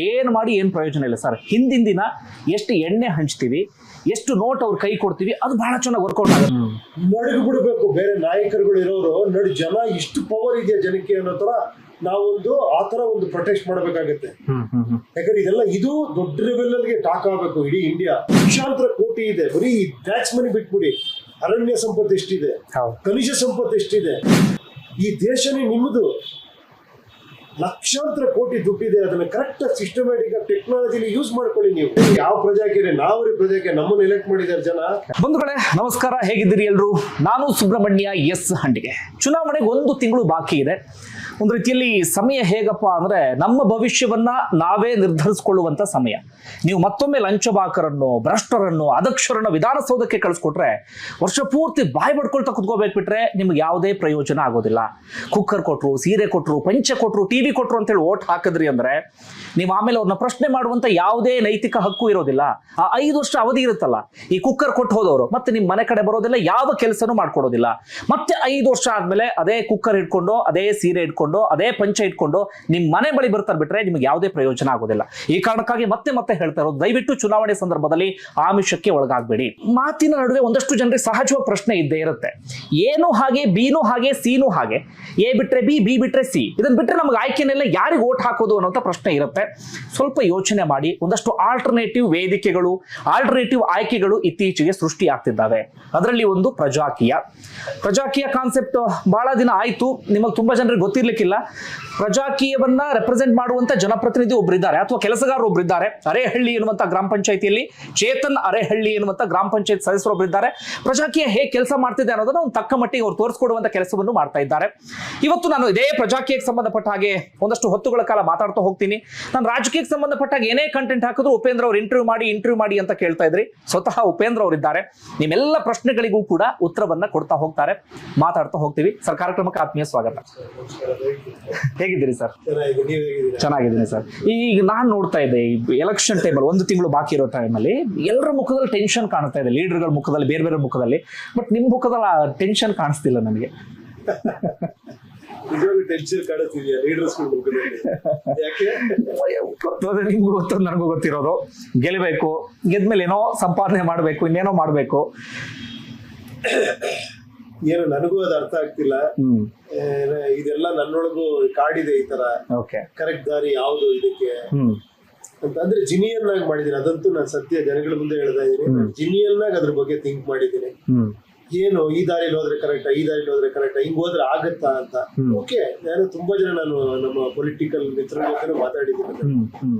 ಏನು ಮಾಡಿ ಏನು ಪ್ರಯೋಜನ ಇಲ್ಲ ಸರ್. ಹಿಂದಿನ ದಿನ ಎಷ್ಟು ಎಣ್ಣೆ ಹಂಚ್ತೀವಿ, ಎಷ್ಟು ನೋಟ್ ಅವ್ರ ಕೈ ಕೊಡ್ತೀವಿ, ಅದು ಬಹಳ ಚೆನ್ನಾಗಿ ವರ್ಕೌಟ್ ಆಗುತ್ತೆ. ನಡುಗು ಬಿಡಬೇಕು. ಬೇರೆ ನಾಯಕರುಗಳು ಇರೋರು ನಡು ಜನ ಇಷ್ಟು ಪವರ್ ಇದೆಯಾ ಜನಕ್ಕೆ ಅನ್ನೋ ತರ ನಾವೊಂದು ಆತರ ಒಂದು ಪ್ರೊಟೆಕ್ಟ್ ಮಾಡಬೇಕಾಗತ್ತೆ. ಯಾಕಂದ್ರೆ ಇದೆಲ್ಲ ಇದು ದೊಡ್ಡ ಲೆವೆಲ್ಗೆ ಟಾಕ್ ಆಗ್ಬೇಕು. ಇಡೀ ಇಂಡಿಯಾ ಲಕ್ಷಾಂತರ ಕೋಟಿ ಇದೆ. ಬರೀ ಟ್ಯಾಕ್ಸ್ ಮನಿ ಬಿಟ್ಬಿಡಿ, ಅರಣ್ಯ ಸಂಪತ್ತು ಎಷ್ಟಿದೆ, ಖನಿಜ ಸಂಪತ್ತು ಎಷ್ಟಿದೆ, ಈ ದೇಶನೇ ನಿಮ್ಮದು. ಲಕ್ಷಾಂತರ ಕೋಟಿ ದುಡ್ಡಿದೆ. ಅದನ್ನ ಕರೆಕ್ಟ್ ಸಿಸ್ಟಮ್ಯಾಟಿಕ್ ಟೆಕ್ನಾಲಜಿಲಿ ಯೂಸ್ ಮಾಡ್ಕೊಳ್ಳಿ. ನೀವು ಯಾವ ಪ್ರಜಾಕಿರಿ ನಾವ್ರಿ ಪ್ರಜಾಕ್ಕೆ ನಮ್ಮನ್ನು ಎಲೆಕ್ಟ್ ಮಾಡಿದ್ದಾರೆ ಜನ. ಬಂಧುಗಳೇ ನಮಸ್ಕಾರ, ಹೇಗಿದ್ದೀರಿ ಎಲ್ರು? ನಾನು ಸುಬ್ರಹ್ಮಣ್ಯ ಎಸ್ ಹಂಡಿಗೆ. ಚುನಾವಣೆಗೆ 1 ತಿಂಗಳು ಬಾಕಿ ಇದೆ. ಒಂದು ರೀತಿಯಲ್ಲಿ ಸಮಯ ಹೇಗಪ್ಪ ಅಂದ್ರೆ ನಮ್ಮ ಭವಿಷ್ಯವನ್ನ ನಾವೇ ನಿರ್ಧರಿಸಿಕೊಳ್ಳುವಂತ ಸಮಯ. ನೀವು ಮತ್ತೊಮ್ಮೆ ಲಂಚಬಾಕರನ್ನು, ಭ್ರಷ್ಟರನ್ನು, ಅದಕ್ಷರನ್ನು ವಿಧಾನಸೌಧಕ್ಕೆ ಕಳಿಸ್ಕೊಟ್ರೆ ವರ್ಷ ಪೂರ್ತಿ ಬಾಯಿ ಬಡ್ಕೊಳ್ತಾ ಕುತ್ಕೋಬೇಕು ಬಿಟ್ರೆ ನಿಮ್ಗೆ ಯಾವುದೇ ಪ್ರಯೋಜನ ಆಗೋದಿಲ್ಲ. ಕುಕ್ಕರ್ ಕೊಟ್ರು, ಸೀರೆ ಕೊಟ್ರು, ಪಂಚೆ ಕೊಟ್ರು, ಟಿವಿ ಕೊಟ್ರು ಅಂತೇಳಿ ಓಟ್ ಹಾಕಿದ್ರಿ ಅಂದ್ರೆ ನೀವು ಆಮೇಲೆ ಅವ್ರನ್ನ ಪ್ರಶ್ನೆ ಮಾಡುವಂತ ಯಾವುದೇ ನೈತಿಕ ಹಕ್ಕು ಇರೋದಿಲ್ಲ. ಆ 5 ವರ್ಷ ಅವಧಿ ಇರುತ್ತಲ್ಲ, ಈ ಕುಕ್ಕರ್ ಕೊಟ್ಟು ಹೋದವರು ಮತ್ತೆ ನಿಮ್ ಮನೆ ಕಡೆ ಬರೋದಿಲ್ಲ, ಯಾವ ಕೆಲಸನೂ ಮಾಡ್ಕೊಡೋದಿಲ್ಲ. ಮತ್ತೆ 5 ವರ್ಷ ಆದ್ಮೇಲೆ ಅದೇ ಕುಕ್ಕರ್ ಇಟ್ಕೊಂಡು, ಅದೇ ಸೀರೆ ಇಟ್ಕೊಂಡು, ಅದೇ ಪಂಚೆ ಇಟ್ಕೊಂಡು ನಿಮ್ ಮನೆ ಬಳಿ ಬರ್ತಾರೆ ಬಿಟ್ರೆ ನಿಮ್ಗೆ ಯಾವುದೇ ಪ್ರಯೋಜನ ಆಗೋದಿಲ್ಲ. ಈ ಕಾರಣಕ್ಕಾಗಿ ಮತ್ತೆ ಹೇಳ್ತಾ ಇರೋದು, ದಯವಿಟ್ಟು ಚುನಾವಣೆ ಸಂದರ್ಭದಲ್ಲಿ ಆಮಿಷಕ್ಕೆ ಒಳಗಾಗಬೇಡಿ. ಮಾತಿನ ನಡುವೆ ಒಂದಷ್ಟು ಜನರಿಗೆ ಸಹಜವಾಗಿ ಪ್ರಶ್ನೆ ಇದ್ದೇ ಇರುತ್ತೆ. ಏನು ಹಾಗೆ, ಬಿನು ಹಾಗೆ, ಸಿನು ಹಾಗೆ, ಎ ಬಿಟ್ರೆ ಬಿ, ಬಿ ಬಿಟ್ರೆ ಸಿ, ಇದನ್ನ ಬಿಟ್ರೆ ನಮ್ಗೆ ಆಯ್ಕೆನೆಲ್ಲ ಯಾರಿಗೆ ಓಟ್ ಹಾಕೋದು ಅನ್ನೋಂಥ ಪ್ರಶ್ನೆ ಇರುತ್ತೆ. ಸ್ವಲ್ಪ ಯೋಚನೆ ಮಾಡಿ. ಒಂದಷ್ಟು ಆಲ್ಟರ್ನೇಟಿವ್ ವೇದಿಕೆಗಳು, ಆಲ್ಟರ್ನೇಟಿವ್ ಆಯ್ಕೆಗಳು ಇತ್ತೀಚೆಗೆ ಸೃಷ್ಟಿ ಆಗ್ತಿದ್ದಾವೆ. ಅದರಲ್ಲಿ ಒಂದು ಪ್ರಜಾಕೀಯ ಕಾನ್ಸೆಪ್ಟ್ ಬಹಳ ದಿನ ಆಯ್ತು, ನಿಮಗೆ ತುಂಬಾ ಜನರಿಗೆ ಗೊತ್ತಿರ್ಲಿಕ್ಕಿಲ್ಲ. ಪ್ರಜಾಕೀಯವನ್ನ ರೆಪ್ರೆಸೆಂಟ್ ಮಾಡುವಂತ ಜನಪ್ರತಿನಿಧಿ ಒಬ್ಬರಿದ್ದಾರೆ, ಅಥವಾ ಕೆಲಸಗಾರರು ಒಬ್ಬರಿದ್ದಾರೆ. ಅರೇಹಳ್ಳಿ ಎನ್ನುವಂತ ಗ್ರಾಮ ಪಂಚಾಯತಿಯಲ್ಲಿ ಚೇತನ್ ಅರೇಹಳ್ಳಿ ಎನ್ನುವಂತ ಗ್ರಾಮ ಪಂಚಾಯತ್ ಸದಸ್ಯರು ಒಬ್ಬರಿದ್ದಾರೆ. ಪ್ರಜಾಕೀಯ ಹೇಗೆ ಕೆಲಸ ಮಾಡ್ತಿದೆ ಅನ್ನೋದನ್ನ ಒಂದು ತಕ್ಕ ಮಟ್ಟಿಗೆ ಅವ್ರು ತೋರಿಸ್ಕೊಡುವಂತ ಕೆಲಸವನ್ನು ಮಾಡ್ತಾ ಇದ್ದಾರೆ. ಇವತ್ತು ನಾನು ಇದೇ ಪ್ರಜಾಕೀಯಕ್ಕೆ ಸಂಬಂಧಪಟ್ಟ ಹಾಗೆ ಒಂದಷ್ಟು ಹೊತ್ತುಗಳ ಕಾಲ ಮಾತಾಡ್ತಾ ಹೋಗ್ತೀನಿ. ನಾನು ರಾಜಕೀಯಕ್ಕೆ ಸಂಬಂಧಪಟ್ಟಾಗ ಏನೇ ಕಂಟೆಂಟ್ ಹಾಕಿದ್ರು ಉಪೇಂದ್ರ ಅವ್ರು ಇಂಟರ್ವ್ಯೂ ಮಾಡಿ ಅಂತ ಕೇಳ್ತಾ ಇದ್ರಿ. ಸ್ವತಃ ಉಪೇಂದ್ರ ಅವರಿದ್ದಾರೆ. ನಿಮ್ಮೆಲ್ಲ ಪ್ರಶ್ನೆಗಳಿಗೂ ಕೂಡ ಉತ್ತರವನ್ನ ಕೊಡ್ತಾ ಹೋಗ್ತಾರೆ, ಮಾತಾಡ್ತಾ ಹೋಗ್ತೀವಿ. ಸರ್, ಕಾರ್ಯಕ್ರಮಕ್ಕೆ ಆತ್ಮೀಯ ಸ್ವಾಗತ. ಹೇಗಿದ್ದೀರಿ ಸರ್? ಚೆನ್ನಾಗಿದ್ದೀನಿ ಸರ್. ಈಗ ನಾನು ನೋಡ್ತಾ ಇದ್ದೆ, ಎಲೆಕ್ಷನ್ ಟೈಮಲ್ಲಿ 1 ತಿಂಗಳು ಬಾಕಿ ಇರೋ ಟೈಮಲ್ಲಿ ಎಲ್ಲರ ಮುಖದಲ್ಲಿ ಟೆನ್ಷನ್ ಕಾಣ್ತಾ ಇದೆ, ಲೀಡರ್ಗಳ ಮುಖದಲ್ಲಿ, ಬೇರೆ ಮುಖದಲ್ಲಿ. ಬಟ್ ನಿಮ್ ಮುಖದಲ್ಲಿ ಟೆನ್ಷನ್ ಕಾಣಿಸ್ತಿಲ್ಲ ನನಗೆ. ನಿಮ್ಗೂ ಗೊತ್ತು, ನನಗೂ ಗೊತ್ತಿರೋದು, ಗೆಲ್ಲಬೇಕು, ಗೆದ್ಮೇಲೆ ಏನೋ ಸಂಪಾದನೆ ಮಾಡ್ಬೇಕು, ಇನ್ನೇನೋ ಮಾಡ್ಬೇಕು. ಏನು ನನಗೂ ಅದು ಅರ್ಥ ಆಗ್ತಿಲ್ಲ. ಇದೆಲ್ಲ ನನ್ನೊಳಗೂ ಕಾಡಿದೆ ಈ ತರ. ಕರೆಕ್ಟ್ ದಾರಿ ಯಾವ್ದು ಇದಕ್ಕೆ ಅಂತ ಅಂದ್ರೆ ಜಿನಿಯನ್ ಆಗಿ ಮಾಡಿದೀನಿ. ಅದಂತೂ ನಾನು ಸತ್ಯ ಜನಗಳ ಮುಂದೆ ಹೇಳ್ತಾ ಇದೀನಿ. ಜಿನಿಯನ್ ಆಗಿ ಅದ್ರ ಬಗ್ಗೆ ಥಿಂಕ್ ಮಾಡಿದ್ದೀನಿ. ಏನು ಈ ದಾರಿಲಿ ಹೋದ್ರೆ ಕರೆಕ್ಟಾ, ಈ ದಾರಿಲಿ ಹೋದ್ರೆ ಕರೆಕ್ಟಾ, ಹಿಂಗ್ ಹೋದ್ರೆ ಆಗತ್ತಾ ಅಂತ. ಓಕೆ, ನಾನು ತುಂಬಾ ಜನ ನಮ್ಮ ಪೊಲಿಟಿಕಲ್ ಮಿತ್ರರ ಜೊತೆ ಮಾತಾಡಿದ್ದೀನಿ.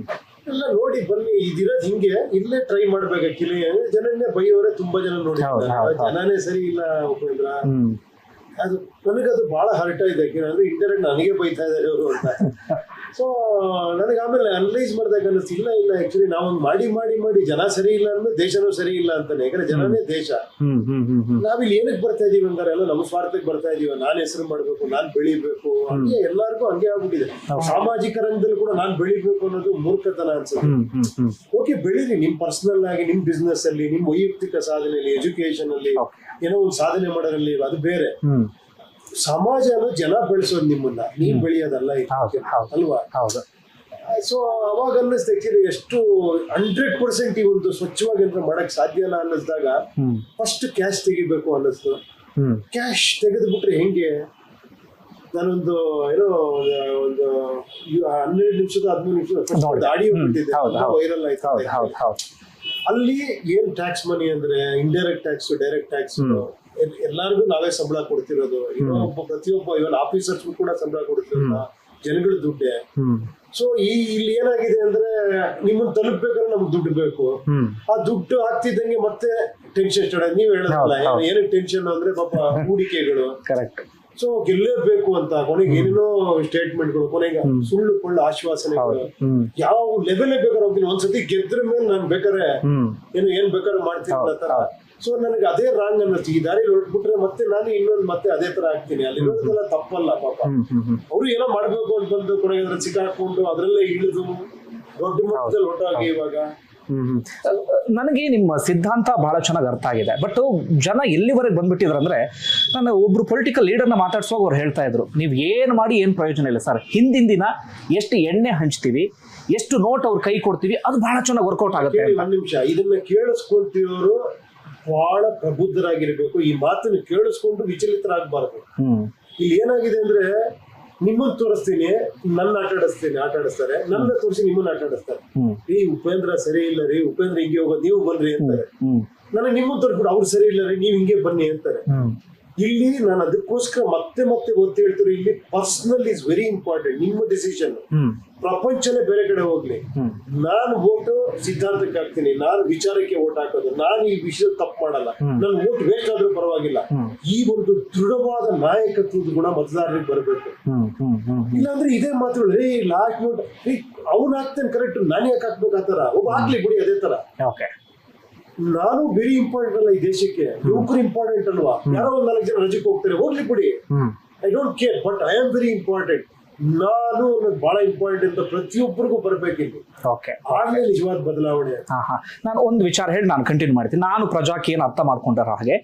ಎಲ್ಲ ನೋಡಿ ಬನ್ನಿ, ಇದಿರೋದು ಹಿಂಗೆ, ಇಲ್ಲೇ ಟ್ರೈ ಮಾಡ್ಬೇಕು. ಕಿಲಿ ಜನನ್ನೇ ಬೈಯವರೇ ತುಂಬಾ ಜನ ನೋಡಿದ್ದಾರೆ. ಜನನೇ ಸರಿ ಇಲ್ಲ ಉಪೇಂದ್ರ. ಅದು ನನಗದು ಬಹಳ ಹರ್ಟ್ ಆಗಿದೆ. ಅಂದ್ರೆ ಇಂಟರ್ನೆಟ್ ನನಗೆ ಬೈತಾ ಇದ್ದಾರೆ ಅವರು ಅಂತ. ಸೊ ನನಗೆ ಆಮೇಲೆ ಅನಲೈಸ್ ಮಾಡಿದಾಗ ಅನ್ನಿಸ್ತು, ಇಲ್ಲ ಆಕ್ಚುಲಿ ನಾವೊಂದು ಮಾಡಿ ಜನ ಸರಿ ಇಲ್ಲ ಅಂದ್ರೆ ದೇಶನೂ ಸರಿ ಇಲ್ಲ ಅಂತಾನೆ. ಯಾಕಂದ್ರೆ ಜನನೇ ದೇಶ. ನಾವಿಲ್ಲಿ ಏನಕ್ಕೆ ಬರ್ತಾ ಇದೀವಿ ಅಂದ್ರೆ ಎಲ್ಲ ನಮ್ಮ ಸ್ವಾರ್ಥಕ್ಕೆ ಬರ್ತಾ ಇದೀವಿ. ನಾನ್ ಹೆಸರು ಮಾಡ್ಬೇಕು, ನಾನ್ ಬೆಳಿಬೇಕು, ಹಂಗೆ ಎಲ್ಲರಿಗೂ ಹಂಗೆ ಆಗ್ಬಿಟ್ಟಿದೆ. ಸಾಮಾಜಿಕ ರಂಗದಲ್ಲಿ ಕೂಡ ನಾನ್ ಬೆಳಿಬೇಕು ಅನ್ನೋದು ಮೂರ್ಖತನ ಅನ್ಸುತ್ತೆ. ಓಕೆ, ಬೆಳೀರಿ ನಿಮ್ ಪರ್ಸನಲ್ ಆಗಿ, ನಿಮ್ ಬಿಸ್ನೆಸ್ ಅಲ್ಲಿ, ನಿಮ್ ವೈಯಕ್ತಿಕ ಸಾಧನೆಯಲ್ಲಿ, ಎಜುಕೇಶನ್ ಅಲ್ಲಿ ಏನೋ ಒಂದು ಸಾಧನೆ ಮಾಡೋದ್ರಲ್ಲಿ ಅದು ಬೇರೆ. ಸಮಾಜ ಜನ ಬೆಳೆಸೋದು ನಿಮ್ಮನ್ನ, ನೀವ್ ಬೆಳೆಯೋದಲ್ಲ ಅಲ್ವಾ? ಸೊ ಅವಾಗ ಅನ್ನಿಸ್ತಾ ಎಷ್ಟು 100% ಈ ಒಂದು ಸ್ವಚ್ಛವಾಗಿ ಅಂತ ಮಾಡಕ್ ಸಾಧ್ಯ ಇಲ್ಲ ಅನ್ನಿಸ್ದಾಗ ಫಸ್ಟ್ ಕ್ಯಾಶ್ ತೆಗಿಬೇಕು ಅನ್ನಿಸ್ತು. ಕ್ಯಾಶ್ ತೆಗೆದ್ಬಿಟ್ರೆ ಹೆಂಗೆ? ನಾನೊಂದು ಏನೋ ಒಂದು 12 ನಿಮಿಷದ 13 ನಿಮಿಷ ಆಡಿಯೋ ಬಿಟ್ಟಿದ್ದೆ, ವೈರಲ್ ಆಯ್ತು. ಅಲ್ಲಿ ಏನ್ ಟ್ಯಾಕ್ಸ್ ಮನಿ ಅಂದ್ರೆ ಇಂಡೈರೆಕ್ಟ್ ಟ್ಯಾಕ್ಸ್, ಡೈರೆಕ್ಟ್ ಟ್ಯಾಕ್ಸ್, ಎಲ್ಲಾರ್ಗು ನಾವೇ ಸಂಬಳ ಕೊಡ್ತಿರೋದು. ಪ್ರತಿಯೊಬ್ಬ ಇವನ್ ಆಫೀಸರ್ಸ್ ಕೂಡ ಸಂಬಳ ಕೊಡ್ತಿರೋದು ಜನಗಳ ದುಡ್ಡೇ. ಸೊ ಇಲ್ಲಿ ಏನಾಗಿದೆ ಅಂದ್ರೆ ನಿಮ್ಮನ್ನ ತಲುಪಬೇಕಾದ್ರೆ ನಮ್ಗೆ ದುಡ್ಡು ಬೇಕು. ಆ ದುಡ್ಡು ಆಗ್ತಿದ್ದಂಗೆ ಮತ್ತೆ ಟೆನ್ಷನ್ ಸ್ಟಾರ್ಟ್. ನೀವ್ ಹೇಳೋದಲ್ಲ ಏನಕ್ಕೆ ಟೆನ್ಷನ್ ಅಂದ್ರೆ ಪಾಪ ಹೂಡಿಕೆಗಳು. ಕರೆಕ್ಟ್. ಸೊ ಗೆಲ್ಲೇಬೇಕು ಅಂತ ಕೊನೆಗೆ ಏನೇನೋ ಸ್ಟೇಟ್ಮೆಂಟ್ಗಳು, ಕೊನೆಗೆ ಸುಳ್ಳು ಕೊಳ್ಳು ಆಶ್ವಾಸನೆಗಳು, ಯಾವ ಲೆವೆಲ್ ಬೇಕಾದ್ರೆ ಹೋಗ್ತೀನಿ. ಒಂದ್ಸತಿ ಗೆದ್ರ ಮೇಲೆ ನಾನು ಬೇಕಾದ್ರೆ ಏನ್ ಬೇಕಾದ್ರೆ ಮಾಡ್ತೀನಿ ತರ. ಸೊ ನನಗೆ ಅದೇ ರಾಂಗ್ ಅನ್ನಿಸ್ತು. ಈ ದಾರಿ ಹೊರಟ್ಬಿಟ್ರೆ ಮತ್ತೆ ನಾನು ಇನ್ನೊಂದು ಮತ್ತೆ ಅದೇ ತರ ಆಗ್ತೀನಿ. ಅಲ್ಲಿರೋದೆಲ್ಲ ತಪ್ಪಲ್ಲ ಪಾಪ. ಅವ್ರು ಏನೋ ಮಾಡ್ಬೇಕು ಅಂತ ಬಂದು ಕೊನೆಗೆ ಸಿಕ್ಕಾಕೊಂಡು ಅದ್ರಲ್ಲೇ ಇಳಿದು ದೊಡ್ಡ ಮಟ್ಟದಲ್ಲಿ ಹೊರಟಾಗಿ ಇವಾಗ ನನಗೆ ನಿಮ್ಮ ಸಿದ್ಧಾಂತ ಬಹಳ ಚೆನ್ನಾಗಿ ಅರ್ಥ ಆಗಿದೆ. ಬಟ್ ಜನ ಎಲ್ಲಿವರೆಗೆ ಬಂದ್ಬಿಟ್ಟಿದ್ರು ಅಂದ್ರೆ, ನಾನು ಒಬ್ರು ಪೊಲಿಟಿಕಲ್ ಲೀಡರ್ನ ಮಾತಾಡ್ಸುವಾಗ ಅವ್ರು ಹೇಳ್ತಾ ಇದ್ರು, ನೀವು ಏನು ಮಾಡಿ ಏನು ಪ್ರಯೋಜನ ಇಲ್ಲ ಸರ್, ಹಿಂದಿನ ದಿನ ಎಷ್ಟು ಎಣ್ಣೆ ಹಂಚ್ತೀವಿ, ಎಷ್ಟು ನೋಟ್ ಅವ್ರ ಕೈ ಕೊಡ್ತೀವಿ, ಅದು ಬಹಳ ಚೆನ್ನಾಗಿ ವರ್ಕೌಟ್ ಆಗುತ್ತೆ. ಒಂದ್ ನಿಮಿಷ, ಇದನ್ನ ಕೇಳಿಸ್ಕೊಂತಿರೋರು ಬಹಳ ಪ್ರಬುದ್ಧರಾಗಿರ್ಬೇಕು. ಈ ಮಾತನ್ನು ಕೇಳಿಸ್ಕೊಂಡು ವಿಚಲಿತರಾಗಬಾರ್ದು. ಇಲ್ಲಿ ಏನಾಗಿದೆ ಅಂದ್ರೆ, ನಿಮ್ಮನ್ನ ತೋರಿಸ್ತೀನಿ, ನನ್ನ ಆಟ ಆಡಿಸ್ತಾರೆ, ನನ್ನ ತೋರಿಸಿ ನಿಮ್ಮನ್ನ ಆಟ ಆಡಿಸ್ತಾರೆ. ಈ ಉಪೇಂದ್ರ ಸರಿ ಇಲ್ಲ ರೀ, ಉಪೇಂದ್ರ ಹಿಂಗೆ ಹೋಗೋದು, ನೀವು ಬನ್ರಿ ಅಂತಾರೆ. ನನಗೆ ನಿಮ್ಮನ್ನ ತೋರಿಸ್ಬಿಟ್ಟು ಅವ್ರು ಸರಿ ಇಲ್ಲ ರೀ, ನೀವ್ ಹಿಂಗೆ ಬನ್ನಿ ಅಂತಾರೆ. ಇಲ್ಲಿ ನಾನು ಅದಕ್ಕೋಸ್ಕರ ಮತ್ತೆ ಒತ್ತಿ ಹೇಳ್ತಾರೆ, ಇಲ್ಲಿ ಪರ್ಸನಲ್ ಇಸ್ ವೆರಿ ಇಂಪಾರ್ಟೆಂಟ್. ನಿಮ್ಮ ಡಿಸಿಷನ್ ಪ್ರಪಂಚನೇ ಬೇರೆ ಕಡೆ ಹೋಗ್ಲಿ, ನಾನು ವೋಟು ಸಿದ್ಧಾಂತಕ್ಕೆ ಹಾಕ್ತೀನಿ, ನಾನು ವಿಚಾರಕ್ಕೆ ವೋಟ್ ಹಾಕೋದು, ನಾನು ಈ ವಿಷಯದಲ್ಲಿ ತಪ್ಪು ಮಾಡಲ್ಲ, ನನ್ ವೋಟ್ ವೇಸ್ಟ್ ಆದ್ರೂ ಪರವಾಗಿಲ್ಲ. ಈ ಒಂದು ದೃಢವಾದ ನಾಯಕತ್ವದ ಗುಣ ಮತದಾರರಿಗೆ ಬರಬೇಕು. ಇಲ್ಲಾಂದ್ರೆ ಇದೇ ಮಾತುಗಳು, ರೀ ಲಾಸ್ಟ್ ನೋಟ್ ರೀ ಅವ್ನು ಹಾಕ್ತೇನೆ ಕರೆಕ್ಟ್, ನಾನು ಯಾಕೆ ಹಾಕ್ಬೇಕು ಆ ತರ, ಒಬ್ಬ ಹಾಕ್ಲಿ ಬಿಡಿ ಅದೇ ತರ. ನಾನು ವೆರಿ ಇಂಪಾರ್ಟೆಂಟ್ ಅಲ್ಲ ಈ ದೇಶಕ್ಕೆ, ಯುವಕರು ಇಂಪಾರ್ಟೆಂಟ್ ಅಲ್ವಾ? ಯಾರೋ ಒಂದ್ 4 ಜನ ರಜೆಗೆ ಹೋಗ್ತಾರೆ, ಹೋಗ್ಲಿ ಬಿಡಿ, I don't care, but I am very important. ನಾನು ಬಹಳ ಇಂಪಾರ್ಟೆಂಟ್ ಅಂತ ಪ್ರತಿಯೊಬ್ಬರಿಗೂ ಬರ್ಬೇಕಿತ್ತು. ಆಗ್ಲೇ ನಿಜವಾದ ಬದಲಾವಣೆ. ನಾನು ಒಂದು ವಿಚಾರ ಹೇಳಿ ನಾನು ಕಂಟಿನ್ಯೂ ಮಾಡ್ತೀನಿ. ನಾನು ಪ್ರಜಾಕೀಯನ ಅರ್ಥ ಮಾಡ್ಕೊಂಡರ ಹಾಗೆ,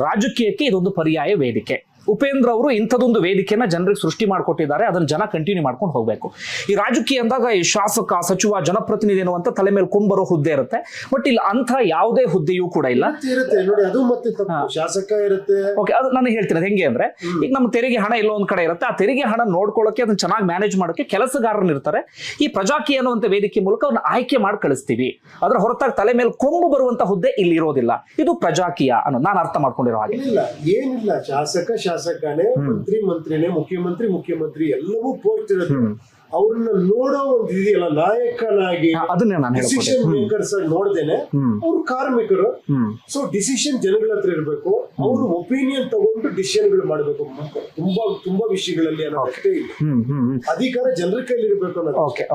ರಾಜಕೀಯಕ್ಕೆ ಇದೊಂದು ಪರ್ಯಾಯ ವೇದಿಕೆ. ಉಪೇಂದ್ರ ಅವರು ಇಂಥದೊಂದು ವೇದಿಕೆಯನ್ನ ಜನರಿಗೆ ಸೃಷ್ಟಿ ಮಾಡಿಕೊಟ್ಟಿದ್ದಾರೆ, ಅದನ್ನ ಜನ ಕಂಟಿನ್ಯೂ ಮಾಡ್ಕೊಂಡು ಹೋಗ್ಬೇಕು. ಈ ರಾಜಕೀಯ ಅಂದಾಗ ಈ ಶಾಸಕ, ಸಚಿವ, ಜನಪ್ರತಿನಿಧಿ ಅನ್ನುವಂತ ತಲೆ ಮೇಲೆ ಕೊಂಬರೋ ಹುದ್ದೆ ಇರುತ್ತೆ. ಬಟ್ ಇಲ್ಲಿ ಅಂತ ಯಾವುದೇ ಹುದ್ದೆಯೂ ಕೂಡ ಇಲ್ಲ. ನೋಡಿ, ಅದು ಮತ್ತೆ ಶಾಸಕ ಇರುತ್ತೆ. ಓಕೆ, ಅದು ನಾನು ಹೇಳ್ತೀನಿ. ಅದು ಹೆಂಗೆ ಅಂದ್ರೆ, ಈಗ ನಮ್ಮ ತೆರಿಗೆ ಹಣ ಎಲ್ಲೋ ಒಂದ್ ಕಡೆ ಇರುತ್ತೆ, ಆ ತೆರಿಗೆ ಹಣ ನೋಡ್ಕೊಳ್ಳೋಕೆ, ಅದನ್ನ ಚೆನ್ನಾಗಿ ಮ್ಯಾನೇಜ್ ಮಾಡೋಕೆ ಕೆಲಸಗಾರರು ಇರ್ತಾರೆ. ಈ ಪ್ರಜಾಕೀಯ ಅನ್ನುವಂತ ವೇದಿಕೆ ಮೂಲಕ ಅವ್ರನ್ನ ಆಯ್ಕೆ ಮಾಡಿ ಕಳಿಸ್ತೀವಿ. ಅದರ ಹೊರತಾಗಿ ತಲೆ ಮೇಲೆ ಕೊಂಬು ಬರುವಂತ ಹುದ್ದೆ ಇಲ್ಲಿ ಇರೋದಿಲ್ಲ. ಇದು ಪ್ರಜಾಕೀಯ ಅನ್ನೋದು ನಾನು ಅರ್ಥ ಮಾಡ್ಕೊಂಡಿರೋ ಹಾಗೆ. ಏನಿಲ್ಲ, ಶಾಸಕನೇ, ಮಂತ್ರಿನೇ, ಮುಖ್ಯಮಂತ್ರಿ ಎಲ್ಲವೂ ಪೋಸ್ಟ್ ಇರುತ್ತೆ. ಅವ್ರನ್ನ ನೋಡೋ ಒಂದು ಇದೆಯಲ್ಲ, ನಾಯಕನಾಗಿ ಡಿಸಿಷನ್ ಮೇಕರ್ಸ್ ನೋಡ್ದೇನೆ, ಅವ್ರು ಕಾರ್ಮಿಕರು. ಸೊ ಡಿಸಿಷನ್ ಜನಗಳ ಹತ್ರ ಇರ್ಬೇಕು, ಅವ್ರು ಒಪಿನಿಯನ್ ತಗೊಂಡು ಡಿಸಿಷನ್ ಗಳು ಮಾಡ್ಬೇಕು. ತುಂಬಾ ವಿಷಯಗಳಲ್ಲಿ ಅಷ್ಟೇ ಇಲ್ಲ, ಅಧಿಕಾರ ಜನರ ಕೈಲಿ ಇರ್ಬೇಕು.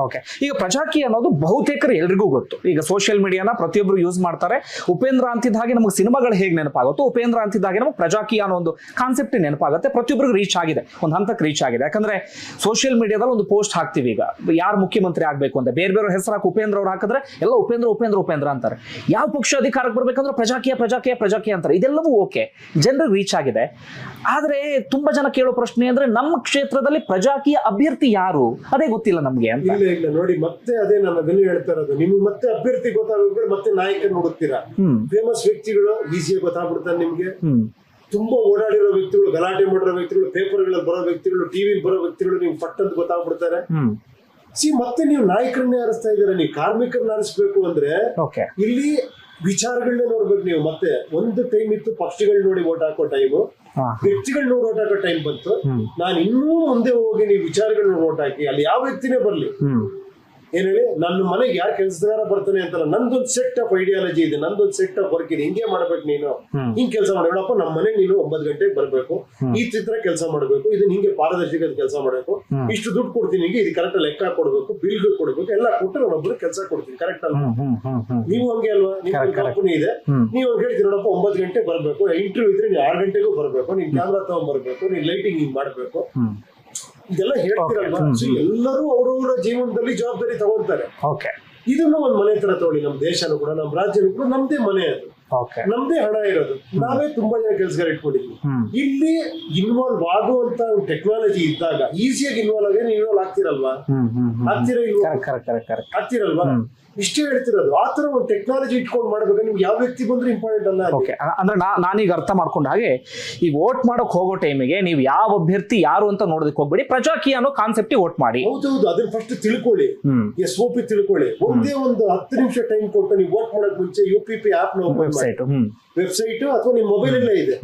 ಓಕೆ, ಈಗ ಪ್ರಜಾಕೀಯ ಅನ್ನೋದು ಬಹುತೇಕರು ಎಲ್ರಿಗೂ ಗೊತ್ತು. ಈಗ ಸೋಷಿಯಲ್ ಮೀಡಿಯಾನ ಪ್ರತಿಯೊಬ್ರು ಯೂಸ್ ಮಾಡ್ತಾರೆ. ಉಪೇಂದ್ರ ಅಂತಿದ್ದ ಹಾಗೆ ನಮಗೆ ಸಿನಿಮಾಗಳು ಹೇಗೆ ನೆನಪಾಗುತ್ತೋ, ಉಪೇಂದ್ರ ಅಂತಿದ್ದ ಹಾಗೆ ನಮಗೆ ಪ್ರಜಾಕೀಯ ಅನ್ನೋ ಒಂದು ಕಾನ್ಸೆಪ್ಟ್ ನೆನಪಾಗುತ್ತೆ. ಪ್ರತಿಯೊಬ್ಬರಿಗೂ ರೀಚ್ ಆಗಿದೆ, ಒಂದು ಹಂತಕ್ಕೆ ರೀಚ್ ಆಗಿದೆ. ಯಾಕಂದ್ರೆ ಸೋಷಿಯಲ್ ಮೀಡಿಯಾದಲ್ಲಿ ಒಂದು ಪೋಸ್ಟ್ ಹಾಕ್ತಿವಿ, ಈಗ ಯಾರು ಮುಖ್ಯಮಂತ್ರಿ ಆಗ್ಬೇಕು ಅಂತ ಬೇರೆ ಬೇರೆ ಹೆಸರು ಉಪೇಂದ್ರ ಅವ್ರು ಹಾಕಿದ್ರೆ ಎಲ್ಲ ಉಪೇಂದ್ರ ಅಂತಾರೆ. ಯಾವ ಪಕ್ಷ ಅಧಿಕಾರಕ್ಕೆ ಬರ್ಬೇಕಂದ್ರೆ ಪ್ರಜಾಕೀಯ ಅಂತಾರೆ. ಇದೆಲ್ಲವೂ ಓಕೆ, ಜನರಿಗೆ ರೀಚ್ ಆಗಿದೆ. ಆದ್ರೆ ತುಂಬಾ ಜನ ಕೇಳೋ ಪ್ರಶ್ನೆ ಅಂದ್ರೆ, ನಮ್ಮ ಕ್ಷೇತ್ರದಲ್ಲಿ ಪ್ರಜಾಕೀಯ ಅಭ್ಯರ್ಥಿ ಯಾರು, ಅದೇ ಗೊತ್ತಿಲ್ಲ ನಮ್ಗೆ ಅಂತ. ಇಲ್ಲ ನೋಡಿ, ಮತ್ತೆ ಅದೇ ನಾನು ಅದನ್ನು ಹೇಳ್ತಾ ಇರೋದು. ನಿಮ್ಗೆ ಮತ್ತೆ ಅಭ್ಯರ್ಥಿ ಗೊತ್ತಾಗಬೇಕು, ಮತ್ತೆ ನಾಯಕರು ನೋಡುತ್ತೀರಾ. ಫೇಮಸ್ ವ್ಯಕ್ತಿಗಳು ಈಸಿಯಾಗಿ ಗೊತ್ತಾಗ್ಬಿಡ್ತಾರೆ ನಿಮ್ಗೆ. ತುಂಬಾ ಓಡಾಡಿರೋ ವ್ಯಕ್ತಿಗಳು, ಗಲಾಟೆ ಮಾಡಿರೋ ವ್ಯಕ್ತಿಗಳು, ಪೇಪರ್ಗಳಲ್ಲಿ ಬರೋ ವ್ಯಕ್ತಿಗಳು, ಟಿವಿ ಬರೋ ವ್ಯಕ್ತಿಗಳು ನಿಮ್ಗೆ ಪಟ್ಟಂತ ಗೊತ್ತಾಗ್ಬಿಡ್ತಾರೆ. ಮತ್ತೆ ನೀವು ನಾಯಕರನ್ನೇ ಆರಿಸ್ತಾ ಇದ್ದೀರಾ. ನೀವು ಕಾರ್ಮಿಕರನ್ನ ಆರಿಸ್ಬೇಕು ಅಂದ್ರೆ ಇಲ್ಲಿ ವಿಚಾರಗಳನ್ನೇ ನೋಡ್ಬೇಕು ನೀವು. ಮತ್ತೆ ಒಂದು ಟೈಮ್ ಇತ್ತು ಪಕ್ಷಿಗಳು ನೋಡಿ ಓಟ್ ಹಾಕೋ ಟೈಮು, ವ್ಯಕ್ತಿಗಳು ನೋಡಿ ಓಟ್ ಹಾಕೋ ಟೈಮ್ ಬಂತು. ನಾನು ಇನ್ನೂ ಮುಂದೆ ಹೋಗಿ ನೀವು ವಿಚಾರಗಳನ್ನ ಓಟ್ ಹಾಕಿ, ಅಲ್ಲಿ ಯಾವ ವ್ಯಕ್ತಿನೇ ಬರ್ಲಿ, ಏನ್ ಹೇಳಿ, ನನ್ನ ಮನೆಗೆ ಯಾರು ಕೆಲಸಗಾರ ಬರ್ತಾನೆ ಅಂತಲ್ಲ, ನಂದೊಂದು ಸೆಟ್ ಆಫ್ ಐಡಿಯಾಲಜಿ ಇದೆ, ನಂದೊಂದು ಸೆಟ್ ಆಫ್ ವರ್ಕ್ ಇದೆ, ಹಿಂಗೆ ಮಾಡ್ಬೇಕು, ನೀನು ಹಿಂಗ್ ಕೆಲಸ ಮಾಡಬೇಡಪ್ಪ, ನಮ್ಮ ಮನೆಗೆ ನೀನು 9 ಗಂಟೆಗೆ ಬರ್ಬೇಕು, ಈ ಚಿತ್ರ ಕೆಲಸ ಮಾಡ್ಬೇಕು, ಇದನ್ನ ಹಿಂಗೆ ಪಾರದರ್ಶಕ ಕೆಲಸ ಮಾಡ್ಬೇಕು, ಇಷ್ಟು ದುಡ್ಡು ಕೊಡ್ತೀನಿ, ಹಿಂಗೆ ಇದು ಕರೆಕ್ಟ್ ಲೆಕ್ಕ ಕೊಡ್ಬೇಕು, ಬಿಲ್ಗಳು ಕೊಡ್ಬೇಕು, ಎಲ್ಲ ಕೊಟ್ಟು ನಾನೊಬ್ರು ಕೆಲಸ ಕೊಡ್ತೀನಿ. ಕರೆಕ್ಟ್ ಅಲ್ವಾ? ನೀವು ಹಂಗೆ ಅಲ್ವಾ? ನಿಮ್ಗೆ ಕಂಪನಿ ಇದೆ, ನೀವು ಹೇಳ್ತೀರಿ ನೋಡಪ್ಪ 9 ಗಂಟೆಗೆ ಬರ್ಬೇಕು, ಇಂಟರ್ವ್ಯೂ ಇದ್ರೆ ನೀವು 6 ಗಂಟೆಗೂ ಬರ್ಬೇಕು, ನೀನ್ ಕ್ಯಾಮ್ರಾ ತಗೊಂಡ್ಬರ್ಬೇಕು, ನೀನ್ ಲೈಟಿಂಗ್ ಹಿಂಗ್ ಮಾಡ್ಬೇಕು, ಇದೆಲ್ಲ ಹೇಳ್ತಿರಲ್ವಾ? ಎಲ್ಲರೂ ಅವ್ರವ್ರ ಜೀವನದಲ್ಲಿ ಜವಾಬ್ದಾರಿ ತಗೊಳ್ತಾರೆ. ಇದನ್ನು ಒಂದ್ ಮನೆ ತರ ತಗೊಳ್ಳಿ. ನಮ್ ದೇಶನೂ ಕೂಡ, ನಮ್ ರಾಜ್ಯನೂ ಕೂಡ ನಮ್ದೇ ಮನೆ, ಅದು ನಮ್ದೇ ಹಣ ಇರೋದು, ನಾವೇ ತುಂಬಾ ಜನ ಕೆಲಸಗಾರ ಇಟ್ಕೊಂಡಿದ್ವಿ. ಇಲ್ಲಿ ಇನ್ವಾಲ್ವ್ ಆಗುವಂತ ಟೆಕ್ನಾಲಜಿ ಇದ್ದಾಗ ಈಸಿಯಾಗಿ ಇನ್ವಾಲ್ವ್ ಆಗ್ತಿರಲ್ವಾ? ಆಗ್ತಿರಲ್ವಾ? ಇಷ್ಟೇ ಹೇಳ್ತಿರೋದು. ಆತರ ಒಂದು ಟೆಕ್ನಾಲಜಿ ಇಟ್ಕೊಂಡು ಮಾಡ್ಬೇಕು. ನಿಮ್ಗೆ ಯಾವ ವ್ಯಕ್ತಿ ಬಂದ್ರೆ ಇಂಪಾರ್ಟೆಂಟ್ ಅಲ್ಲ. ಅಂದ್ರೆ ನಾನೀಗ ಅರ್ಥ ಮಾಡ್ಕೊಂಡ ಹಾಗೆ, ಈ ವೋಟ್ ಮಾಡಕ್ ಹೋಗೋ ಟೈಮಿಗೆ ನೀವು ಯಾವ ಅಭ್ಯರ್ಥಿ ಯಾರು ಅಂತ ನೋಡೋದಕ್ಕೆ ಹೋಗ್ಬೇಡಿ, ಪ್ರಜಾಕೀಯ ಅನ್ನೋ ಕಾನ್ಸೆಪ್ಟ್ ವೋಟ್ ಮಾಡಿ. ಹೌದೌದು, ಅದನ್ನ ಫಸ್ಟ್ ತಿಳ್ಕೊಳ್ಳಿ, SOP ತಿಳ್ಕೊಳ್ಳಿ. ಒಂದೇ ಒಂದು 10 ನಿಮಿಷ ಟೈಮ್ ಕೊಟ್ಟು ನೀವು ವೋಟ್ ಮಾಡಕ್ ಮುಂಚೆ UPP ಆಪ್ ವೆಬ್ಸೈಟ್ ಅಥವಾ ನಿಮ್ ಮೊಬೈಲ್ ಎಲ್ಲ ಇದೆ,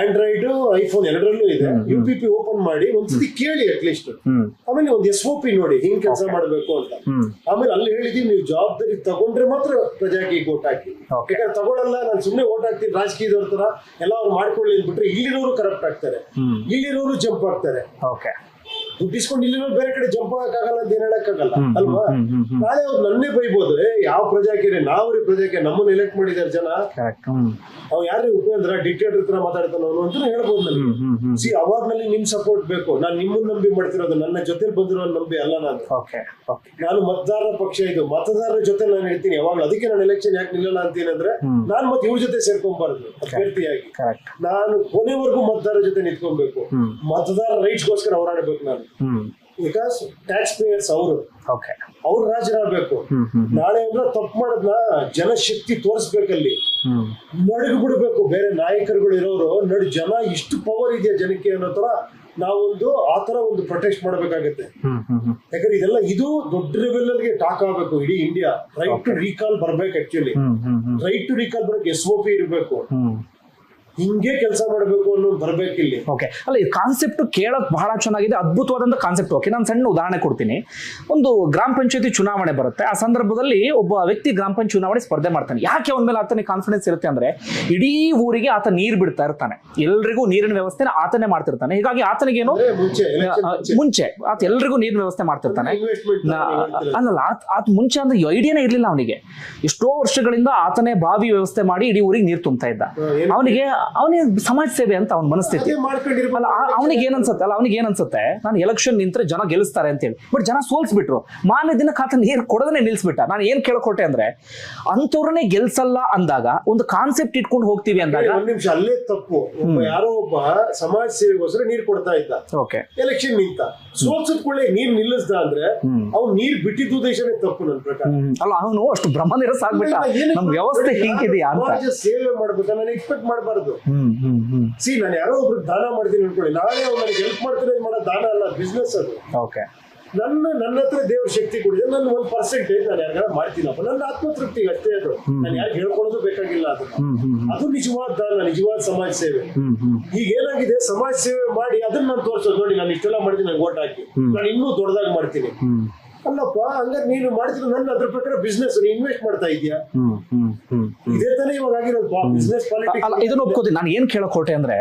ಆಂಡ್ರಾಯ್ಡ್, ಐಫೋನ್ ಎರಡರಲ್ಲೂ ಇದೆ. UPP ಓಪನ್ ಮಾಡಿ ಒಂದ್ಸತಿ ಕೇಳಿ ಅಟ್ಲೀಸ್ಟ್. ಆಮೇಲೆ ಒಂದು SOP ನೋಡಿ, ಹಿಂಗ್ ಕೆಲಸ ಮಾಡ್ಬೇಕು ಅಂತ. ಆಮೇಲೆ ಅಲ್ಲಿ ಹೇಳಿದೀವಿ, ನೀವು ಜವಾಬ್ದಾರಿ ತಗೊಂಡ್ರೆ ಮಾತ್ರ ಪ್ರಜಾಕೀಯ ವೋಟ್ ಹಾಕಿ. ಯಾಕಂದ್ರೆ ತಗೊಳ್ಳಲ್ಲ, ನಾನು ಸುಮ್ನೆ ವೋಟ್ ಹಾಕ್ತೀನಿ ರಾಜಕೀಯದವ್ರ ತರ ಎಲ್ಲ ಅವ್ರು ಮಾಡ್ಕೊಳ್ಳಿ ಅಂದ್ಬಿಟ್ರೆ ಇಲ್ಲಿರೋರು ಕರಪ್ಟ್ ಆಗ್ತಾರೆ, ಇಲ್ಲಿರೋರು ಜಂಪ್ ಆಗ್ತಾರೆ. ದುಡ್ಡು ಇಸ್ಕೊಂಡು ಇಲ್ಲಿ ಬೇರೆ ಕಡೆ ಜಂಪ್ ಆಗಕ್ಕಾಗಲ್ಲ ಅಂತ ಏನ್ ಹೇಳಕ್ಕಾಗಲ್ಲ ಅಲ್ವಾ. ನಾಳೆ ಅವ್ರು ನನ್ನೇ ಬೈಬೋದು, ಯಾವ ಪ್ರಜಾಕಿರಿ ನಾವ್ರಿ ಪ್ರಜಾಕ್ಕೆ ನಮ್ಮನ್ನ ಎಲೆಕ್ಟ್ ಮಾಡಿದಾರೆ ಜನ, ಅವ್ ಯಾರೇ ಉಪೇಂದ್ರ ಡಿಕ್ಟೇಟರ್ ತರ ಮಾತಾಡ್ತಾನ ಅವನು ಅಂತ ಹೇಳ್ಬೋದು ನನಗೆ. ಸಿ ಅವಾಗ್ನಲ್ಲಿ ನಿಮ್ ಸಪೋರ್ಟ್ ಬೇಕು. ನಾನು ನಿಮ್ಮನ್ನ ನಂಬಿ ಮಾಡ್ತಿರೋದು, ನನ್ನ ಜೊತೆ ಬಂದಿರೋ ನಂಬಿ ಅಲ್ಲ. ನಾನು ಮತದಾರರ ಪಕ್ಷ, ಇದು ಮತದಾರರ ಜೊತೆ ನಾನು ಹೇಳ್ತೀನಿ ಯಾವಾಗ್ಲೂ. ಅದಕ್ಕೆ ನಾನು ಎಲೆಕ್ಷನ್ ಯಾಕೆ ನಿಲ್ಲಲ್ಲ ಅಂತೀನಿ ಅಂದ್ರೆ, ನಾನ್ ಮತ್ತೆ ಇವ್ರ ಜೊತೆ ಸೇರ್ಕೊಂಡ್ಬಾರ್ದು ಅಭ್ಯರ್ಥಿಯಾಗಿ. ನಾನು ಕೊನೆವರೆಗೂ ಮತದಾರರ ಜೊತೆ ನಿಂತ್ಕೊಬೇಕು, ಮತದಾರ ರೈಟ್ಸ್ ಗೋಸ್ಕರ ಹೋರಾಡಬೇಕು ನಾನು. ಬಿಕಾಸ್ ಟ್ಯಾಕ್ಸ್ ಪೇಯರ್ಸ್ ಅವ್ರು ರಾಜರಾಗಬೇಕು. ನಾಳೆ ಅಂದ್ರೆ ತಪ್ಪು ಮಾಡೋದ್ನ ಜನಶಕ್ತಿ ತೋರಿಸ್ಬೇಕಲ್ಲಿ, ನಡಗ್ ಬಿಡ್ಬೇಕು. ಬೇರೆ ನಾಯಕರುಗಳು ಇರೋರು ಜನ ಇಷ್ಟು ಪವರ್ ಇದೆಯಾ ಜನಕ್ಕೆ ಅನ್ನೋ ತರ ನಾವೊಂದು ಆತರ ಒಂದು ಪ್ರೊಟೆಸ್ಟ್ ಮಾಡ್ಬೇಕಾಗತ್ತೆ. ಯಾಕಂದ್ರೆ ಇದೆಲ್ಲ ಇದು ದೊಡ್ಡ ಲೆವೆಲ್ಗೆ ಟಾಕ್ ಆಗ್ಬೇಕು ಇಡೀ ಇಂಡಿಯಾ. ರೈಟ್ ಟು ರೀಕಾಲ್ ಬರ್ಬೇಕು. ಆಕ್ಚುಲಿ ರೈಟ್ ಟು ರೀಕಾಲ್ ಬರಕ್ SOP ಇರ್ಬೇಕು. ಹಿಂಗೆ ಕೆಲಸ ಮಾಡಬೇಕು ಅನ್ನೋದು ಬರ್ಬೇಕು ಇಲ್ಲಿ. ಅಲ್ಲ, ಈ ಕಾನ್ಸೆಪ್ಟ್ ಕೇಳಕ್ ಬಹಳ ಚೆನ್ನಾಗಿದೆ, ಅದ್ಭುತವಾದಂತ ಕಾನ್ಸೆಪ್ಟ್. ನಾನು ಸಣ್ಣ ಉದಾಹರಣೆ ಕೊಡ್ತೀನಿ. ಒಂದು ಗ್ರಾಮ ಪಂಚಾಯತಿ ಚುನಾವಣೆ ಬರುತ್ತೆ. ಆ ಸಂದರ್ಭದಲ್ಲಿ ಒಬ್ಬ ವ್ಯಕ್ತಿ ಗ್ರಾಮ ಪಂಚಾಯತ್ ಚುನಾವಣೆ ಸ್ಪರ್ಧೆ ಮಾಡ್ತಾನೆ. ಯಾಕೆ ಅವನ ಮೇಲೆ ಆತನಿಗೆ ಕಾನ್ಫಿಡೆನ್ಸ್ ಇರುತ್ತೆ ಅಂದ್ರೆ, ಇಡೀ ಊರಿಗೆ ಆತ ನೀರು ಬಿಡ್ತಾ ಇರ್ತಾನೆ, ಎಲ್ರಿಗೂ ನೀರಿನ ವ್ಯವಸ್ಥೆ ಆತನೇ ಮಾಡ್ತಿರ್ತಾನೆ. ಹೀಗಾಗಿ ಆತನಿಗೇನು ಮುಂಚೆ ಆತ ಎಲ್ರಿಗೂ ನೀರಿನ ವ್ಯವಸ್ಥೆ ಮಾಡ್ತಿರ್ತಾನೆ. ಅಲ್ಲಲ್ಲ, ಆತ ಮುಂಚೆ ಅಂದ್ರೆ ಐಡಿಯಾನೇ ಇರ್ಲಿಲ್ಲ ಅವನಿಗೆ. ಎಷ್ಟೋ ವರ್ಷಗಳಿಂದ ಆತನೇ ಬಾವಿ ವ್ಯವಸ್ಥೆ ಮಾಡಿ ಇಡೀ ಊರಿಗೆ ನೀರು ತುಂಬ್ತಾ ಇದ್ದ. ಅವನಿಗೆ ಸಮಾಜ ಸೇವೆ ಅಂತ ಅವ್ನ ಮನಸ್ಥಿತಿ. ಅವನಿಗೆ ಏನನ್ಸುತ್ತೆ, ನಾನು ಎಲೆಕ್ಷನ್ ನಿಂತ್ರೆ ಜನ ಗೆಲ್ಲಿಸ್ತಾರೆ ಅಂತ ಹೇಳಿ. ಬಟ್ ಜನ ಸೋಲ್ಸ್ಬಿಟ್ರು. ಮಾನ್ಯ ದಿನಕ್ಕೆ ಆತ ನೀರು ಕೊಡದೇ ನಿಲ್ಸ್ಬಿಟ್ಟ. ನಾನು ಏನ್ ಕೇಳ್ಕೊಟ್ಟೆ ಅಂದ್ರೆ, ಅಂತವ್ರನ್ನೇ ಗೆಲ್ಸಲ್ಲ ಅಂದಾಗ ಒಂದು ಕಾನ್ಸೆಪ್ಟ್ ಇಟ್ಕೊಂಡು ಹೋಗ್ತೀವಿ ಅಂದಾಗ, ಒಂದ್ ನಿಮಿಷ ಅಲ್ಲೇ ತಪ್ಪು. ಯಾರೋ ಒಬ್ಬ ಸಮಾಜ ಸೇವೆಗೋಸ್ಕರ ನೀರ್ ಕೊಡ್ತಾ ಇದ್ದ, ಎಲೆಕ್ಷನ್ ನಿಂತ, ಸೋಲ್ಸದ್ ಕೂಡಲೇ ನೀರ್ ನಿಲ್ಲಿಸ್ದ ಅಂದ್ರೆ ಅವ್ನು ನೀರ್ ಬಿಟ್ಟಿದ್ದು ಉದ್ದೇಶನೇ ತಪ್ಪು ನನ್ನ ಪ್ರಕಾರ. ಅಲ್ಲ, ಅವನು ಅಷ್ಟು ಬ್ರಹ್ಮ ನಿರಸಾಗ್ಬಿಟ್ಟ. ನಮ್ ವ್ಯವಸ್ಥೆ ಹೀಗಿದೆಯಾ ಅಂತ. ಸೇವೆ ಮಾಡ್ಬೇಕು ನಾನು ಎಕ್ಸ್ಪೆಕ್ಟ್ ಮಾಡಬಾರ್ದು. ಸಿ ನಾನು ಯಾರೋ ಒಬ್ರು ದಾನ ಮಾಡ್ತೀನಿ ಅನ್ಕೊಳ್ಳಿ, ನಾಳೆ ಅವ್ರು ನನಗೆ ಹೆಲ್ಪ್ ಮಾಡ್ತಾರೆ ಮಾಡೋ ದಾನ ಅಲ್ಲ, ಬಿಸ್ನೆಸ್ ಅದು. ನನ್ನ ಹತ್ರ ದೇವ್ರ ಶಕ್ತಿ ಕೊಡಿದ್ರೆ ನನ್ನ 1% ನಾನು ಯಾರಿಗಾರ ಮಾಡ್ತೀನಪ್ಪ, ನನ್ನ ಆತ್ಮತೃಪ್ತಿಗೆ ಅಷ್ಟೇ ಅದು. ನಾನು ಯಾರು ಹೇಳ್ಕೊಳ್ಳೋದು ಬೇಕಾಗಿಲ್ಲ. ಅದು ನಿಜವಾದ ದಾನ, ನಿಜವಾದ ಸಮಾಜ ಸೇವೆ. ಈಗ ಏನಾಗಿದೆ, ಸಮಾಜ ಸೇವೆ ಮಾಡಿ ಅದನ್ನ ನಾನು ತೋರಿಸೋದು, ನೋಡಿ ನಾನು ಇಷ್ಟೆಲ್ಲ ಮಾಡ್ತೀನಿ, ನಂಗೆ ಓಟ್ ಹಾಕಿ, ನಾನು ಇನ್ನೂ ದೊಡ್ಡದಾಗಿ ಮಾಡ್ತೀನಿ. ಅಲ್ಲಪ್ಪ, ಹಂಗಾರೆ ನೀನು ಮಾಡಿದ್ರು ನನ್ನ ಅದ್ರ ಪ್ರಕಾರ ಬಿಸ್ನೆಸ್ ಇನ್ವೆಸ್ಟ್ ಮಾಡ್ತಾ ಇದೀಯಾ? ಇದೇ ತಾನೇ ಇವಾಗ ಆಗಿರೋದು ಬಿಸ್ನೆಸ್ ಪಾಲಿಟಿಕ್ಸ್. ಇದನ್ನ ಒಪ್ಕೋತೀನಿ. ನಾನು ಏನ್ ಕೇಳಕ್ ಹೊರಟೆ ಅಂದ್ರೆ,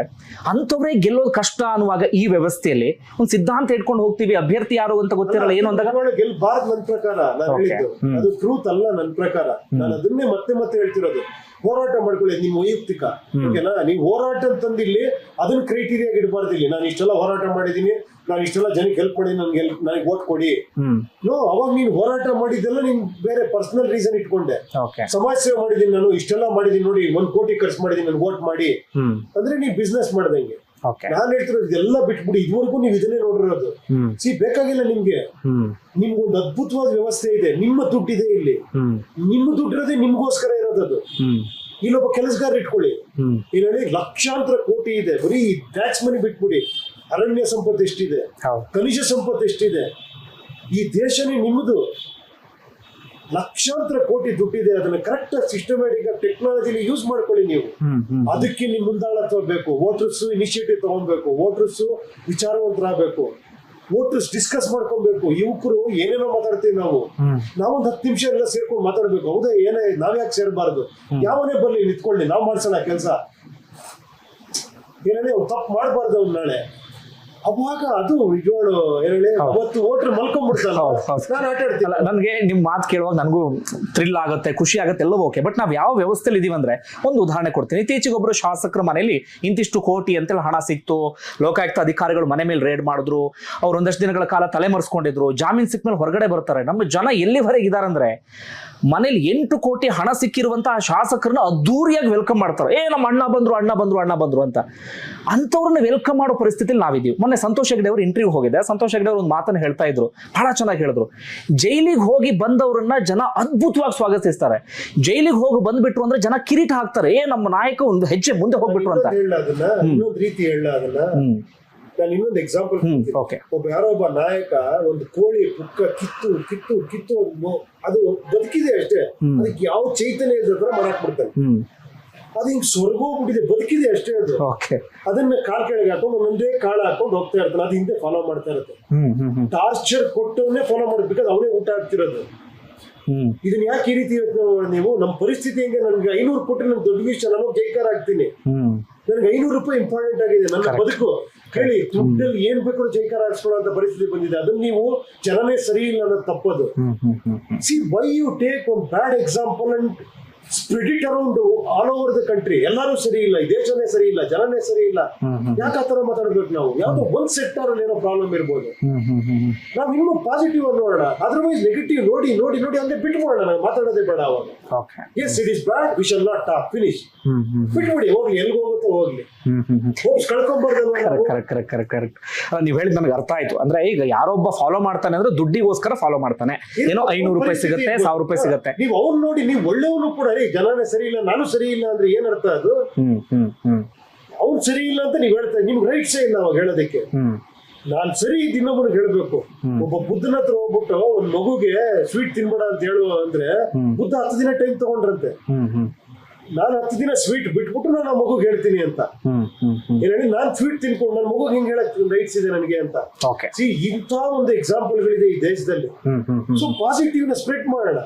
ಅಂತವ್ರೆ ಗೆಲ್ಲೋದು ಕಷ್ಟ ಅನ್ನುವಾಗ ಈ ವ್ಯವಸ್ಥೆಯಲ್ಲಿ ಒಂದು ಸಿದ್ಧಾಂತ ಇಟ್ಕೊಂಡು ಹೋಗ್ತೀವಿ, ಅಭ್ಯರ್ಥಿ ಯಾರು ಅಂತ ಗೊತ್ತಿರಲ್ಲ ಏನು ಅಂದಾಗ ಗೆಲ್ಬಾರ್ದು ನನ್ನ ಪ್ರಕಾರ. ನಾನು ಹೇಳಿದ್ದು ಅದು ಟ್ರೂತ್ ಅಲ್ಲ ನನ್ನ ಪ್ರಕಾರ. ನಾನು ಅದನ್ನೇ ಮತ್ತೆ ಮತ್ತೆ ಹೇಳ್ತಿರೋದು. ಹೋರಾಟ ಮಾಡ್ಕೊಳ್ಳಿ, ನಿಮ್ ವೈಯಕ್ತಿಕ, ಓಕೆನಾ? ನೀವು ಹೋರಾಟ ಅಂತಂದಿಲ್ಲಿ ಅದನ್ನ ಕ್ರೈಟೀರಿಯಾ ಇಡಬಾರ್ದು. ಇಲ್ಲಿ ನಾನು ಇಷ್ಟೆಲ್ಲ ಹೋರಾಟ ಮಾಡಿದೀನಿ, ನಾನು ಇಷ್ಟೆಲ್ಲ ಜನಕ್ಕೆ ಹೆಲ್ಪ್ ಮಾಡಿ ನನಗೆ ಓಟ್ ಕೊಡಿ. ನೋ, ಅವಾಗ ನೀನ್ ಹೋರಾಟ ಮಾಡಿದ್ದೆಲ್ಲ ನೀನ್ ಬೇರೆ ಪರ್ಸನಲ್ ರೀಸನ್ ಇಟ್ಕೊಂಡೆ. ಸಮಾಜ ಸೇವೆ ಮಾಡಿದೀನಿ, ನಾನು ಇಷ್ಟೆಲ್ಲ ಮಾಡಿದೀನಿ, ನೋಡಿ 1 ಕೋಟಿ ಖರ್ಚು ಮಾಡಿದೀನಿ, ನನ್ಗೆ ಓಟ್ ಮಾಡಿ ಅಂದ್ರೆ ನೀವ್ ಬಿಸ್ನೆಸ್ ಮಾಡ್ದಂಗೆ. ನಾನ್ ಹೇಳ್ತಿರೋದು ಇದೆಲ್ಲ ಬಿಟ್ಬಿಡಿ. ಇದುವರೆಗೂ ನೀವು ಇದನ್ನೇ ನೋಡಿರೋದು. ಬೇಕಾಗಿಲ್ಲ ನಿಮ್ಗೆ. ನಿಮ್ಗೊಂದು ಅದ್ಭುತವಾದ ವ್ಯವಸ್ಥೆ ಇದೆ, ನಿಮ್ಮ ದುಡ್ಡಿದೆ ಇಲ್ಲಿ, ನಿಮ್ಮ ದುಡ್ಡಿರೋದೇ ನಿಮ್ಗೋಸ್ಕರ ಇರೋದದು. ಇಲ್ಲೊಬ್ಬ ಕೆಲಸಗಾರ ಇಟ್ಕೊಳ್ಳಿ, ಏನ್ ಹೇಳಿ, ಲಕ್ಷಾಂತರ ಕೋಟಿ ಇದೆ, ಬರೀ ಟ್ಯಾಕ್ಸ್ ಮನಿ ಬಿಟ್ಬಿಡಿ. ಅರಣ್ಯ ಸಂಪತ್ತು ಎಷ್ಟಿದೆ, ಖನಿಜ ಸಂಪತ್ತು ಎಷ್ಟಿದೆ, ಈ ದೇಶನೇ ನಿಮ್ಮದು. ಲಕ್ಷಾಂತರ ಕೋಟಿ ದುಡ್ಡಿದೆ, ಅದನ್ನ ಕರೆಕ್ಟ್ ಸಿಸ್ಟಮ್ಯಾಟಿಕ್ ಟೆಕ್ನಾಲಜಿಲಿ ಯೂಸ್ ಮಾಡ್ಕೊಳ್ಳಿ ನೀವು. ಅದಕ್ಕೆ ನಿಮ್ ಮುಂದಾಳತ್ವ ಬೇಕು. ವೋಟರ್ಸ್ ಇನಿಷಿಯೇಟಿವ್ ತಗೊಳ್ಬೇಕು, ವೋಟರ್ಸ್ ವಿಚಾರವಂತರಾಗಬೇಕು, ವೋಟರ್ಸ್ ಡಿಸ್ಕಸ್ ಮಾಡ್ಕೊಬೇಕು. ಯುವಕರು ಏನೇನೋ ಮಾತಾಡ್ತೀವಿ ನಾವು, ನಾವೊಂದು 10 ನಿಮಿಷ ಎಲ್ಲ ಸೇರ್ಕೊಂಡು ಮಾತಾಡ್ಬೇಕು. ಹೌದಾ, ಏನೇ ನಾವ್ಯಾಕೆ ಸೇರ್ಬಾರ್ದು? ಯಾವನೇ ಬರ್ಲಿ ನಿಂತ್ಕೊಳ್ಳಿ, ನಾವ್ ಮಾಡ್ಸೋಣ ಕೆಲಸ. ಏನೇ ತಪ್ಪು ಮಾಡ್ಬಾರ್ದು ಅವ್ನು ನಾಳೆ. ಅವಾಗ ಅದು ನಿಜವಾಳು ಏನೇಳಿ ಅವತ್ತು ವೋಟರ್ ಮಲ್ಕೊಂಡ್ಬಿಡ್ತಾನೆ. ನಾನು ಆಟ ಆಡ್ತೀನಿ. ನನಗೆ ನಿಮ್ ಮಾತು ಕೇಳುವಾಗ ನನಗೂ ಥ್ರಿಲ್ ಆಗುತ್ತೆ, ಖುಷಿ ಆಗುತ್ತೆ, ಎಲ್ಲವೂ ಓಕೆ. ಬಟ್ ನಾವ್ ಯಾವ ವ್ಯವಸ್ಥೆಯಲ್ಲಿ ಇದೀವಿ ಅಂದ್ರೆ, ಒಂದು ಉದಾಹರಣೆ ಕೊಡ್ತೀನಿ. ಇತ್ತೀಚೆಗೆ ಒಬ್ಬರು ಶಾಸಕರ ಮನೆಯಲ್ಲಿ ಇಂತಿಷ್ಟು ಕೋಟಿ ಅಂತೇಳಿ ಹಣ ಸಿಕ್ತು, ಲೋಕಾಯುಕ್ತ ಅಧಿಕಾರಿಗಳು ಮನೆ ಮೇಲೆ ರೇಡ್ ಮಾಡಿದ್ರು, ಅವ್ರು ಒಂದಷ್ಟು ದಿನಗಳ ಕಾಲ ತಲೆಮರೆಸ್ಕೊಂಡಿದ್ರು, ಜಾಮೀನ್ ಸಿಕ್ಕ ಮೇಲೆ ಹೊರಗಡೆ ಬರ್ತಾರೆ. ನಮ್ಮ ಜನ ಎಲ್ಲಿವರೆಗೆ ಇದಾರಂದ್ರೆ, ಮನೇಲಿ 8 ಕೋಟಿ ಹಣ ಸಿಕ್ಕಿರುವಂತಹ ಶಾಸಕರನ್ನ ಅದ್ದೂರಿಯಾಗಿ ವೆಲ್ಕಮ್ ಮಾಡ್ತಾರೆ. ನಮ್ಮ ಅಣ್ಣ ಬಂದ್ರು ಅಂತ. ಅಂತವ್ರನ್ನ ವೆಲ್ಕಮ್ ಮಾಡೋ ಪರಿಸ್ಥಿತಿಲಿ ನಾವಿದೀವಿ. ಮೊನ್ನೆ ಸಂತೋಷ್ ಹೆಗ್ಡೆ ಅವರು ಇಂಟರ್ವ್ಯೂ ಹೋಗಿದೆ. ಸಂತೋಷ್ ಹೆಗ್ಡೆ ಅವರು ಒಂದು ಮಾತನ್ನು ಹೇಳ್ತಾ ಇದ್ರು, ಬಹಳ ಚೆನ್ನಾಗಿ ಹೇಳಿದ್ರು. ಜೈಲಿಗೆ ಹೋಗಿ ಬಂದವರನ್ನ ಜನ ಅದ್ಭುತವಾಗಿ ಸ್ವಾಗತಿಸ್ತಾರೆ. ಜೈಲಿಗೆ ಹೋಗಿ ಬಂದ್ಬಿಟ್ರು ಅಂದ್ರೆ ಜನ ಕಿರೀಟ ಹಾಕ್ತಾರೆ, ನಮ್ಮ ನಾಯಕ ಒಂದು ಹೆಜ್ಜೆ ಮುಂದೆ ಹೋಗ್ಬಿಟ್ರು ಅಂತ. ಇನ್ನೊಂದು ರೀತಿ ನಾನು ಇನ್ನೊಂದು ಎಕ್ಸಾಂಪಲ್, ಯಾರೋ ಒಬ್ಬ ನಾಯಕ ಒಂದು ಕೋಳಿ ಪುಕ್ಕ ಕಿತ್ತು ಅದು ಬದುಕಿದೆ ಅಷ್ಟೇ, ಅದಕ್ಕೆ ಯಾವ ಚೈತನ್ಯ ಇದ್ರ ಮಾಡಕ್ ಬಿಡ್ತಾನೆ. ಅದು ಹಿಂಗ್ ಸ್ವರ್ಗ ಹೋಗ್ಬಿಟ್ಟಿದೆ, ಬದುಕಿದೆ ಅಷ್ಟೇ ಅದು. ಅದನ್ನ ಕಾಲ್ ಕೆಳಗೆ ಹಾಕೊಂಡು ಒಂದೊಂದೇ ಕಾಳು ಹಾಕೊಂಡು ಹೋಗ್ತಾ ಇರ್ತಾನೆ. ಅದು ಹಿಂದೆ ಫಾಲೋ ಮಾಡ್ತಾ ಇರುತ್ತೆ. ಟಾರ್ಚರ್ ಕೊಟ್ಟವನ್ನೇ ಫಾಲೋ ಮಾಡ್ಬೇಕಾದ್ರೆ ಅವನೇ ಊಟ ಆಗ್ತಿರೋದು. ಇದನ್ನ ಯಾಕೆ ಈ ರೀತಿ ನೀವು? ನಮ್ಮ ಪರಿಸ್ಥಿತಿ ಹೆಂಗೆ, ನನ್ಗೆ 500 ಕೊಟ್ಟರೆ ನನ್ ದೊಡ್ಡ ವಿಷಯ, ನಾನು ಜೈಕಾರ ಆಗ್ತೀನಿ. ನನಗೆ 500 ರೂಪಾಯಿ ಇಂಪಾರ್ಟೆಂಟ್ ಆಗಿದೆ ನನ್ನ ಬದುಕು. ಹೇಳಿ, ದುಡ್ಡಲ್ಲಿ ಏನ್ ಬೇಕಾದ್ರೂ ಜೈಕಾರ ಹಾಕ್ಸ್ಕೊಳ್ಳೋ ಪರಿಸ್ಥಿತಿ ಬಂದಿದೆ. ಅದನ್ನ ನೀವು ಜನನೇ ಸರಿ ಇಲ್ಲ ಅನ್ನೋದು ತಪ್ಪದು. See why you take one bad example and spread it around all over the country. ಎಲ್ಲರೂ ಸರಿ ಇಲ್ಲ, ಈ ದೇಶನೇ ಸರಿ ಇಲ್ಲ, ಜನನೇ ಸರಿ ಇಲ್ಲ. ಯಾಕೆ ಆತರ ಮಾತಾಡ್ಬೇಕು ನಾವು? ಯಾವ್ದೋ ಒಂದ್ ಸೆಕ್ಟರ್ ಅಲ್ಲಿ ಏನೋ ಪ್ರಾಬ್ಲಮ್ ಇರ್ಬೋದು, ನಾವ್ ಇನ್ನೂ ಪಾಸಿಟಿವ್ ಅನ್ನು ನೋಡೋಣ. ಅದರ್ವೈಸ್ ನೆಗೆಟಿವ್ ನೋಡಿ ನೋಡಿ ನೋಡಿ ಹಂಗೆ ಬಿಟ್ಬಿಡೋಣ, ನಾವು ಮಾತಾಡೋದೇ ಬೇಡ ಅವಾಗ. Yes it is bad, we shall not talk, finish, ಬಿಟ್ಬಿಡಿ, ಹೋಗ್ಲಿ, ಎಲ್ಗೆ ಹೋಗುತ್ತೋ ಹೋಗ್ಲಿ, ಹೋಪ್ಸ್ ಕಳ್ಕೊಂಬಾರ್ದು. ಕರೆಕ್ಟ್. ನೀವ್ ಹೇಳಿದ್ ನನಗೆ ಅರ್ಥ ಆಯ್ತು. ಅಂದ್ರೆ ಈಗ ಯಾರೊಬ್ಬ ಫಾಲೋ ಮಾಡ್ತಾನೆ ಅಂದ್ರೆ ದುಡ್ಡಿಗೋಸ್ಕರ ಫಾಲೋ ಮಾಡ್ತಾನೆ. ಏನೋ 500 ರೂಪಾಯಿ ಸಿಗುತ್ತೆ, 1000 ರೂಪಾಯಿ ಸಿಗುತ್ತೆ. ನೀವು ಅವ್ನು ನೋಡಿ, ನೀವು ಒಳ್ಳೆಯವನು ಕೂಡ ಜನನೇ ಸರಿ ಇಲ್ಲ, ನಾನು ಸರಿ ಇಲ್ಲ ಅಂದ್ರೆ ಏನ್ ಅರ್ಥ ಅದು? ಅವ್ನು ಸರಿ ಇಲ್ಲ ಅಂತ ನೀವ್ ಹೇಳ್ತಾ, ನಿಮ್ಗೆ ರೈಟ್ಸೇ ಇಲ್ಲ ಅವಾಗ ಹೇಳೋದಕ್ಕೆ. ನಾನ್ ಸರಿ ಇನ್ನೊಬ್ಬನಿಗೆ ಹೇಳ್ಬೇಕು. ಒಬ್ಬ ಬುದ್ಧನ ಹತ್ರ ಹೋಗ್ಬಿಟ್ಟು ಒಂದ್ ಮಗುಗೆ ಸ್ವೀಟ್ ತಿನ್ಬೇಡ ಅಂತ ಹೇಳುವ ಅಂದ್ರೆ ಬುದ್ಧ 10 ದಿನ ಟೈಮ್ ತಗೊಂಡ್ರಂತೆ. ನಾನು 10 ದಿನ ಸ್ವೀಟ್ ಬಿಟ್ಬಿಟ್ಟು ನಾನು ಆ ಮಗುಗೆ ಹೇಳ್ತೀನಿ ಅಂತ ಹೇಳಿ, ನಾನ್ ಸ್ವೀಟ್ ತಿನ್ಕೊಂಡು ನನ್ನ ಮಗುಗೆ ಹಿಂಗ್ ಹೇಳಕ್ ರೈಟ್ಸ್ ಇದೆ ನನಗೆ ಅಂತ. ಸಿ ಇಂಥ ಒಂದು ಎಕ್ಸಾಂಪಲ್ಗಳಿದೆ ಈ ದೇಶದಲ್ಲಿ. ಸೊ ಪಾಸಿಟಿವ್ ನ ಸ್ಪ್ರೆಡ್ ಮಾಡೋಣ.